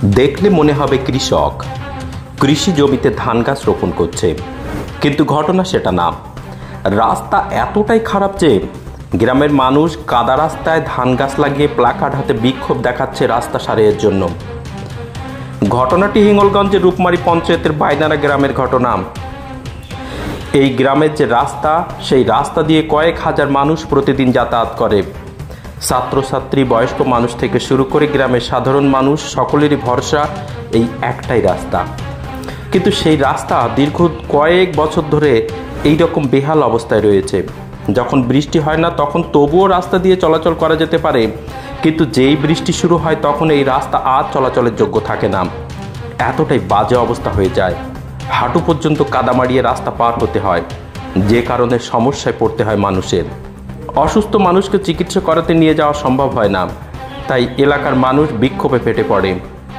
দেখলে মনে হবে কৃষক কৃষি জমিতে ধান গাছ রোপণ করছে, কিন্তু ঘটনা সেটা না। রাস্তা এতটাই খারাপ যে গ্রামের মানুষ কাদা রাস্তায় ধান গাছ লাগিয়ে প্লাকার্ড হাতে বিক্ষোভ দেখাচ্ছে রাস্তা সারাইয়ের জন্য। ঘটনাটি হিঙ্গলগঞ্জের রূপমারি পঞ্চায়েতের বাইনারা গ্রামের ঘটনা। এই গ্রামের যে রাস্তা, সেই রাস্তা দিয়ে কয়েক হাজার মানুষ প্রতিদিন যাতায়াত করে। ছাত্রছাত্রী, বয়স্ক মানুষ থেকে শুরু করে গ্রামের সাধারণ মানুষ সকলেরই ভরসা এই একটাই রাস্তা। কিন্তু সেই রাস্তা দীর্ঘ কয়েক বছর ধরে এই রকম বেহাল অবস্থায় রয়েছে। যখন বৃষ্টি হয় না তখন তবুও রাস্তা দিয়ে চলাচল করা যেতে পারে, কিন্তু যেই বৃষ্টি শুরু হয় তখন এই রাস্তা আর চলাচলের যোগ্য থাকে না। এতটাই বাজে অবস্থা হয়ে যায়, হাঁটু পর্যন্ত কাদা মাড়িয়ে রাস্তা পার হতে হয়, যে কারণে সমস্যায় পড়তে হয় মানুষের। অসুস্থ মানুষকে চিকিৎসা করাতে নিয়ে যাওয়া সম্ভব হয় না, তাই এলাকার মানুষ বিক্ষোভে ফেটে পড়ে।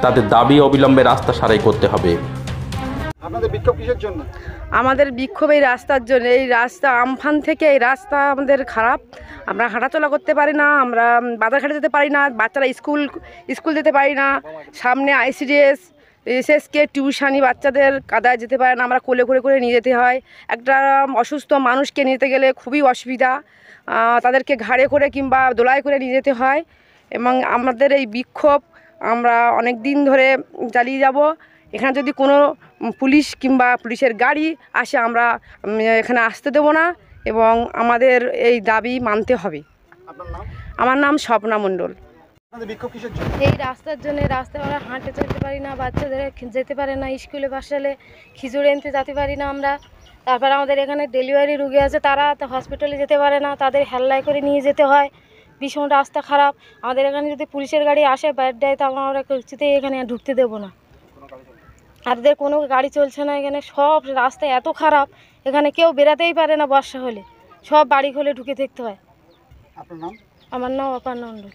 তাদের দাবি অবিলম্বে রাস্তা সারাই করতে হবে। আপনাদের বিক্ষোভ কিসের জন্য? আমাদের বিক্ষোভ এই রাস্তার জন্য। এই রাস্তা আমফান থেকে এই রাস্তা আমাদের খারাপ, আমরা হাঁটাচলা করতে পারি না, আমরা বাজারঘাটে যেতে পারি না, বাচ্চারা স্কুল যেতে পারি না, সামনে ICDS SSK টিউশানি বাচ্চাদের কাদায় যেতে পারে না, আমরা কোলে করে নিয়ে যেতে হয়। একটা অসুস্থ মানুষকে নিতে গেলে খুবই অসুবিধা, তাদেরকে ঘাড়ে করে কিংবা দোলায় করে নিয়ে যেতে হয়। এবং আমাদের এই বিক্ষোভ আমরা অনেক দিন ধরে চালিয়ে যাব। এখানে যদি কোনো পুলিশ কিংবা পুলিশের গাড়ি আসে আমরা এখানে আসতে দেব না, এবং আমাদের এই দাবি মানতে হবে। আমার নাম স্বপ্না মণ্ডল। এই রাস্তার জন্য, রাস্তায় আমরা হাঁটে চলতে পারি না, বাচ্চাদের যেতে পারে না, স্কুলে বাসালে খিচুড়ি আনতে যেতে পারি না আমরা। তারপর আমাদের এখানে ডেলিভারি রুগী আছে, তারা তো হসপিটালে যেতে পারে না, তাদের হেল্লায় করে নিয়ে যেতে হয়। ভীষণ রাস্তা খারাপ। আমাদের এখানে যদি পুলিশের গাড়ি আসে বাইর দেয়, তখন আমরা কিছুতেই এখানে ঢুকতে দেবো না। আর কোনো গাড়ি চলছে না এখানে, সব রাস্তা এত খারাপ, এখানে কেউ বেরাতেই পারে না। বর্ষা হলে সব বাড়ি খুলে ঢুকে থাকতে হয়। আপনার নাম? আমার নাম অপর্ণা মণ্ডল।